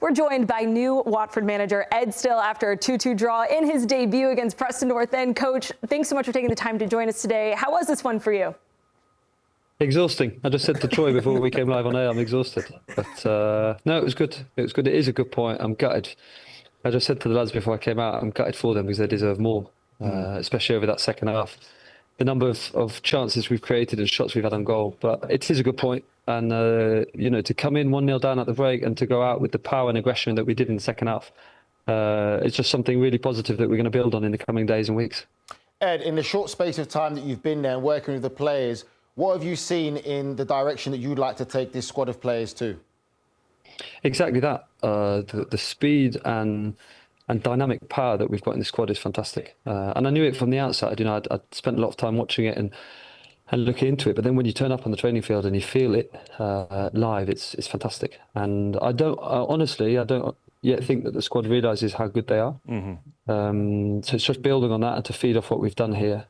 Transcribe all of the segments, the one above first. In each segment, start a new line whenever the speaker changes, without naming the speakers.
We're joined by new Watford manager Ed Still after a 2-2 draw in his debut against Preston North End. Coach, thanks so much for taking the time to join us today. How was this one for you?
Exhausting. I just said to Troy before we came live on air, I'm exhausted. But no, it was good. It was good. It is a good point. I'm gutted. I just said to the lads before I came out, I'm gutted for them because they deserve more, especially over that second half. The number of chances we've created and shots we've had on goal. But it is a good point. And, to come in 1-0 down at the break and to go out with the power and aggression that we did in the second half, it's just something really positive that we're going to build on in the coming days and weeks.
Ed, in the short space of time that you've been there and working with the players, what have you seen in the direction that you'd like to take this squad of players to?
Exactly that. The speed and dynamic power that we've got in the squad is fantastic. And I knew it from the outside. I'd spent a lot of time watching it and looking into it. But then when you turn up on the training field and you feel it live, it's fantastic. And I don't yet think that the squad realises how good they are. So it's just building on that and to feed off what we've done here.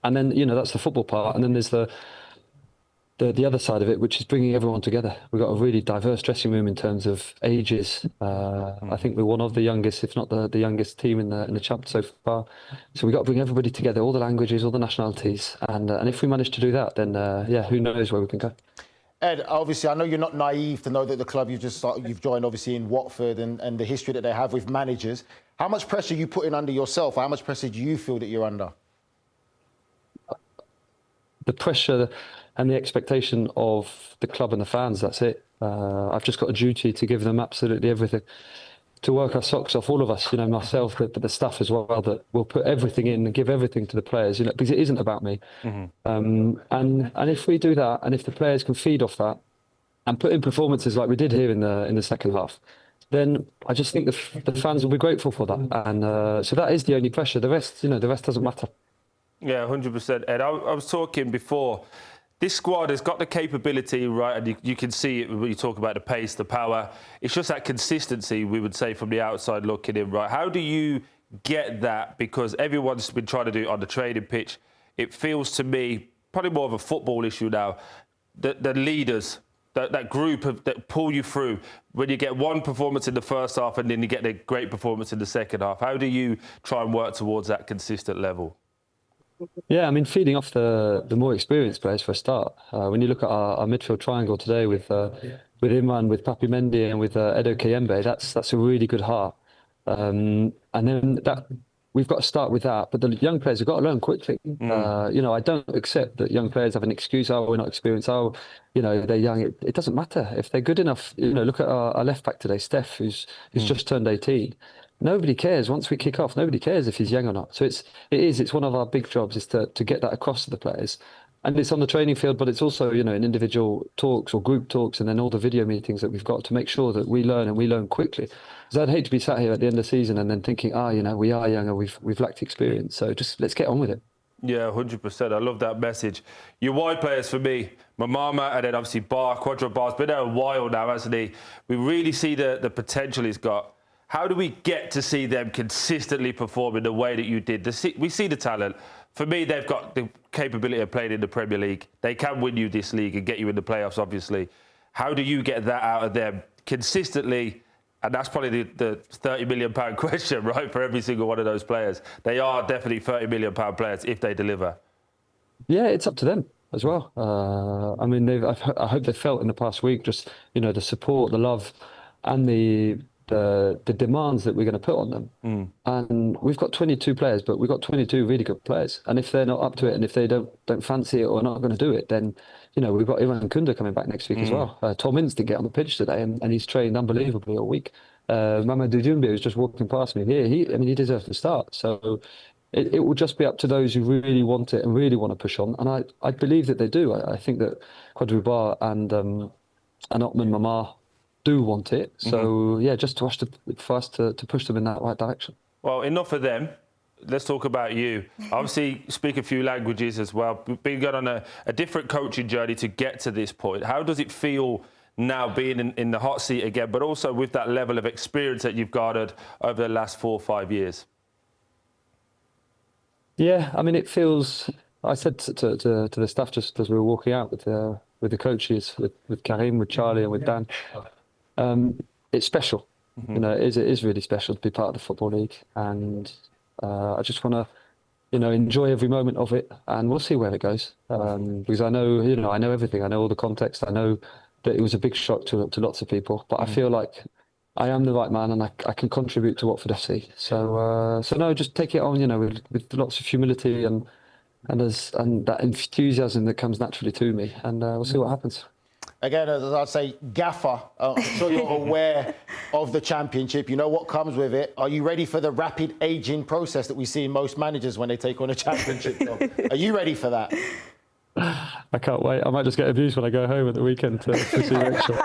And then, that's the football part. And then there's the other side of it, which is bringing everyone together. We've got a really diverse dressing room in terms of ages. I think we're one of the youngest, if not the youngest team in the champ so far. So we've got to bring everybody together, all the languages, all the nationalities. And if we manage to do that, then, who knows where we can go.
Ed, obviously, I know you're not naive to know that the club you've joined, obviously, in Watford and the history that they have with managers. How much pressure are you putting under yourself? How much pressure do you feel that you're under?
The pressure and the expectation of the club and the fans, that's it. I've just got a duty to give them absolutely everything, to work our socks off, all of us, myself, but the staff as well, that will put everything in and give everything to the players, because it isn't about me. And if we do that, and if the players can feed off that and put in performances like we did here in the second half, then I just think the fans will be grateful for that. And so that is the only pressure. The rest doesn't matter.
Yeah, 100%. Ed, I was talking before. This squad has got the capability, right, and you can see it when you talk about the pace, the power. It's just that consistency, we would say, from the outside looking in, right? How do you get that? Because everyone's been trying to do it on the training pitch. It feels to me probably more of a football issue now. The leaders, that group that pull you through, when you get one performance in the first half and then you get a great performance in the second half, how do you try and work towards that consistent level?
Yeah, I mean, feeding off the more experienced players for a start. When you look at our midfield triangle today with Imran, with Papi Mendy and with Edo Kayembe, that's a really good heart. And then we've got to start with that. But the young players have got to learn quickly. I don't accept that young players have an excuse. Oh, we're not experienced. Oh, they're young. It doesn't matter if they're good enough. Look at our left back today, Steph, who's just turned 18. Nobody cares once we kick off. Nobody cares if he's young or not. So it's one of our big jobs is to get that across to the players, and it's on the training field, but it's also in individual talks or group talks, and then all the video meetings that we've got to make sure that we learn and we learn quickly. Because I'd hate to be sat here at the end of the season and then thinking, we are young and we've lacked experience. So just let's get on with it. Yeah,
100%. I love that message. Your wide players for me, Maamma and then obviously Baah, Quadra Baah's been there a while now, hasn't he? We really see the potential he's got. How do we get to see them consistently perform in the way that you did? We see the talent. For me, they've got the capability of playing in the Premier League. They can win you this league and get you in the playoffs, obviously. How do you get that out of them consistently? And that's probably the £30 million question, right, for every single one of those players. They are definitely £30 million players if they deliver.
Yeah, it's up to them as well. I mean, I hope they felt in the past week just, the support, the love and the demands that we're going to put on them. And we've got 22 players, but we've got 22 really good players. And if they're not up to it and if they don't fancy it or not going to do it, then, we've got Ivan Kunda coming back next week as well. Tom Ince didn't get on the pitch today and he's trained unbelievably all week. Mamadou Doumbia was just walking past me here. He deserves to start. So it will just be up to those who really want it and really want to push on. And I believe that they do. I think that Quadra Baah and Otman Maamma do want it. So, just for us to push them in that right direction.
Well, enough of them. Let's talk about you. Obviously, speak a few languages as well. We've been going on a different coaching journey to get to this point. How does it feel now being in the hot seat again, but also with that level of experience that you've garnered over the last 4 or 5 years?
Yeah, I mean, it feels... I said to the staff just as we were walking out with the coaches, with Karim, with Charlie and with Dan, it's special. You know, it is really special to be part of the Football League, and I just want to, you know, enjoy every moment of it, and we'll see where it goes. Because I know, you know, I know everything. I know all the context. I know that it was a big shock to lots of people, but I feel like I am the right man, and I can contribute to Watford FC. So no, just take it on, you know, with lots of humility and that enthusiasm that comes naturally to me, and we'll see what happens.
Again, as I'd say, Gaffer, I'm sure you're aware of the Championship. You know what comes with it. Are you ready for the rapid ageing process that we see in most managers when they take on a Championship job? Are you ready for that?
I can't wait. I might just get abused when I go home at the weekend to see Rachel.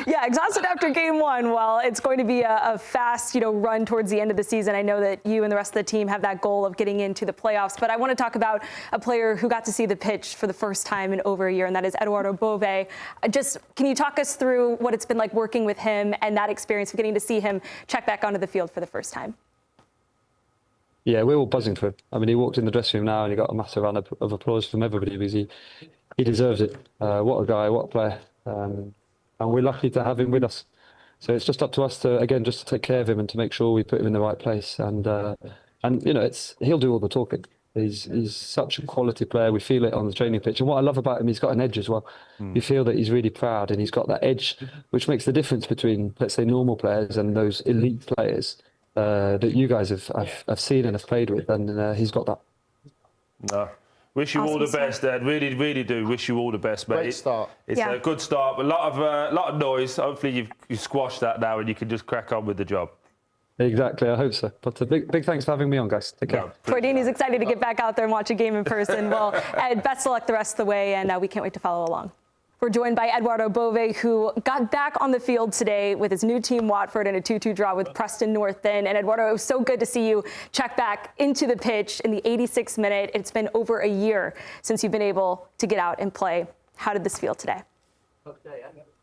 Yeah, exhausted after game one. Well, it's going to be a fast, you know, run towards the end of the season. I know that you and the rest of the team have that goal of getting into the playoffs, but I want to talk about a player who got to see the pitch for the first time in over a year, and that is Edoardo Bove. Just, can you talk us through what it's been like working with him and that experience of getting to see him check back onto the field for the first time?
Yeah, we're all buzzing for him. I mean, he walked in the dressing room now and he got a massive round of applause from everybody because he deserves it. What a guy, what a player. And we're lucky to have him with us. So it's just up to us to, again, just to take care of him and to make sure we put him in the right place. And you know, he'll do all the talking. He's such a quality player. We feel it on the training pitch. And what I love about him, he's got an edge as well. You feel that he's really proud and he's got that edge, which makes the difference between, let's say, normal players and those elite players that you guys have seen and have played with. And he's got that.
No. Wish you all the best, Ed. Really, really do. Wish you all the best, mate.
Great start.
It's a good start. A lot of noise. Hopefully you've squashed that now and you can just crack on with the job.
Exactly, I hope so. But a big thanks for having me on, guys. Take care.
Tordini's excited to get back out there and watch a game in person. Well, Ed, best of luck the rest of the way, and we can't wait to follow along. We're joined by Edoardo Bove, who got back on the field today with his new team, Watford, in a 2-2 draw with Preston North End. And Edoardo, it was so good to see you check back into the pitch in the 86th minute. It's been over a year since you've been able to get out and play. How did this feel today?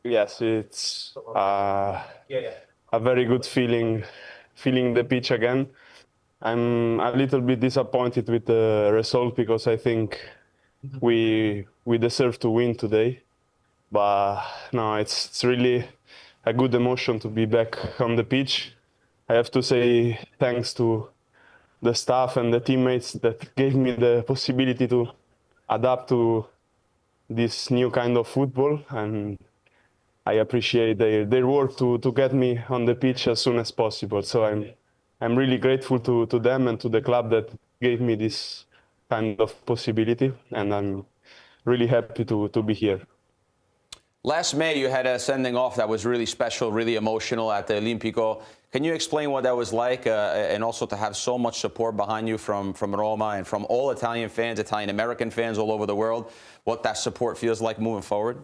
Yes, it's a very good feeling the pitch again. I'm a little bit disappointed with the result because I think we deserve to win today. But no, it's really a good emotion to be back on the pitch. I have to say thanks to the staff and the teammates that gave me the possibility to adapt to this new kind of football, and I appreciate their work to get me on the pitch as soon as possible. So I'm really grateful to them and to the club that gave me this kind of possibility, and I'm really happy to be here.
Last May, you had a sending off that was really special, really emotional at the Olimpico. Can you explain what that was like, and also to have so much support behind you from Roma and from all Italian fans, Italian-American fans all over the world, what that support feels like moving forward?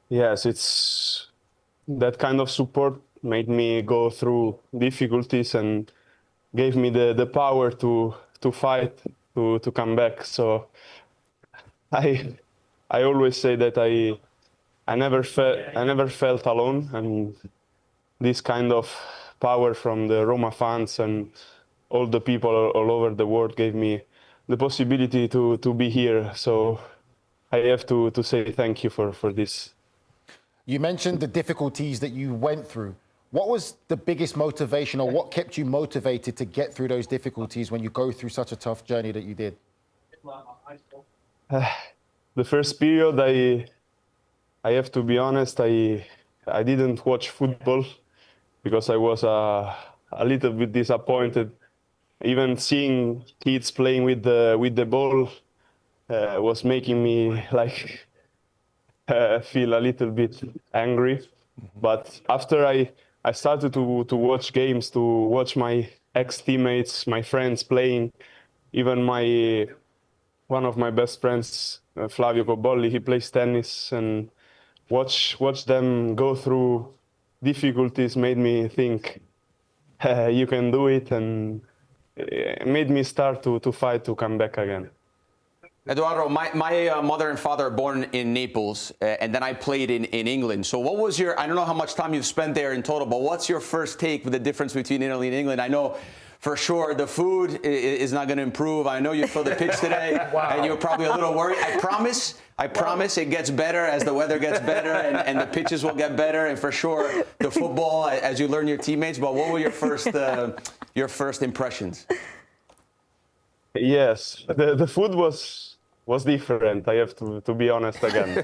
Yes, it's that kind of support made me go through difficulties and gave me the power to fight, to come back. So I always say that I never felt alone, and this kind of power from the Roma fans and all the people all over the world gave me the possibility to be here. So I have to say thank you for this.
You mentioned the difficulties that you went through. What was the biggest motivation, or what kept you motivated to get through those difficulties when you go through such a tough journey that you did?
The first period, I have to be honest, I didn't watch football because I was a little bit disappointed. Even seeing kids playing with the ball was making me like feel a little bit angry. But after I started to watch games, to watch my ex-teammates, my friends playing, even one of my best friends, Flavio Cobolli, he plays tennis, and watch them go through difficulties made me think you can do it, and it made me start to fight to come back again.
Edoardo, my mother and father are born in Naples, and then I played in England. So what was I don't know how much time you've spent there in total, but what's your first take with the difference between Italy and England? I know for sure the food is not going to improve. I know you saw the pitch today, and you're probably a little worried. I promise I promise it gets better as the weather gets better and the pitches will get better, and for sure the football as you learn your teammates. But what were your first impressions?
Yes, the food was different. I have to be honest again.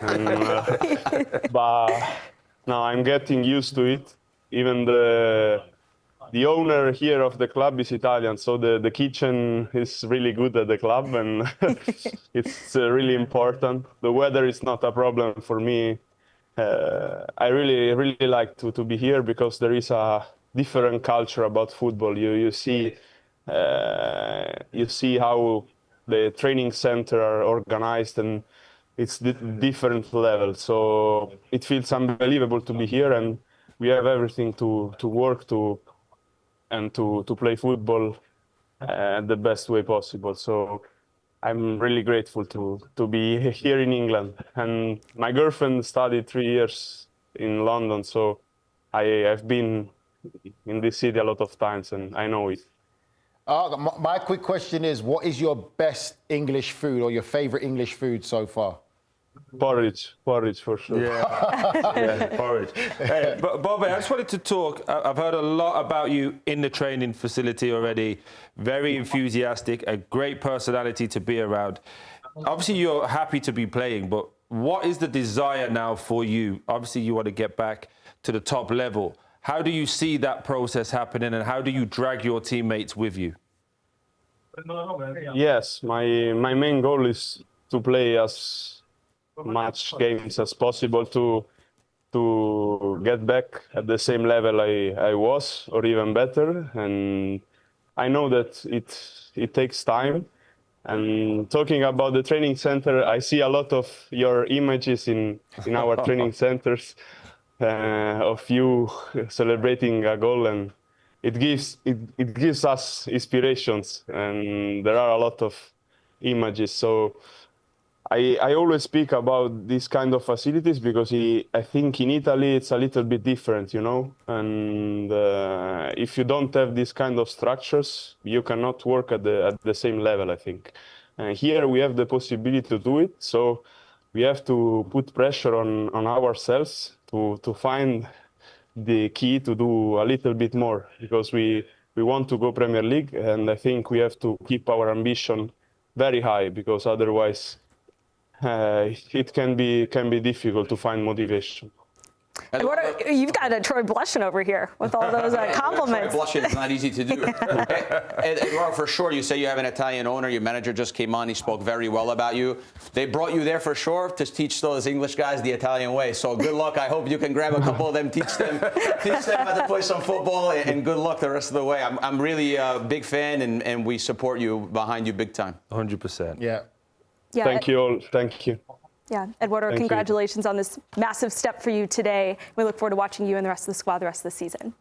But now I'm getting used to it. Even the owner here of the club is Italian, so the kitchen is really good at the club, and it's really important. The weather is not a problem for me. I really like to be here because there is a different culture about football. You see how the training center are organized, and it's different level. So it feels unbelievable to be here, and we have everything to work to and to play football the best way possible. So I'm really grateful to be here in England. And my girlfriend studied 3 years in London, so I've been in this city a lot of times, and I know it.
My quick question is, what is your best English food or your favorite English food so far?
Porridge for sure.
Yeah, porridge. Hey, but Bove, I just wanted to talk. I've heard a lot about you in the training facility already. Very enthusiastic, a great personality to be around. Obviously, you're happy to be playing, but what is the desire now for you? Obviously, you want to get back to the top level. How do you see that process happening, and how do you drag your teammates with you?
Yes, my main goal is to play as much games as possible to get back at the same level I was, or even better. And I know that it takes time. And talking about the training center, I see a lot of your images in our training centers of you celebrating a goal, and it gives us inspirations. And there are a lot of images. So I always speak about these kind of facilities because I think in Italy it's a little bit different, you know. And if you don't have these kind of structures, you cannot work at the same level, I think. And here we have the possibility to do it, so we have to put pressure on ourselves to find the key to do a little bit more, because we want to go Premier League, and I think we have to keep our ambition very high, because otherwise it can be difficult to find motivation.
You've got Troy blushing over here with all those compliments.
Troy blushing is not easy to do. Edoardo, for sure, you say you have an Italian owner. Your manager just came on. He spoke very well about you. They brought you there for sure to teach those English guys the Italian way. So good luck. I hope you can grab a couple of them, teach them how to play some football, and good luck the rest of the way. I'm really a big fan, and we support you, behind you big time.
100%.
Yeah.
Thank you all. Thank you.
Yeah, Edoardo, congratulations on this massive step for you today. We look forward to watching you and the rest of the squad the rest of the season.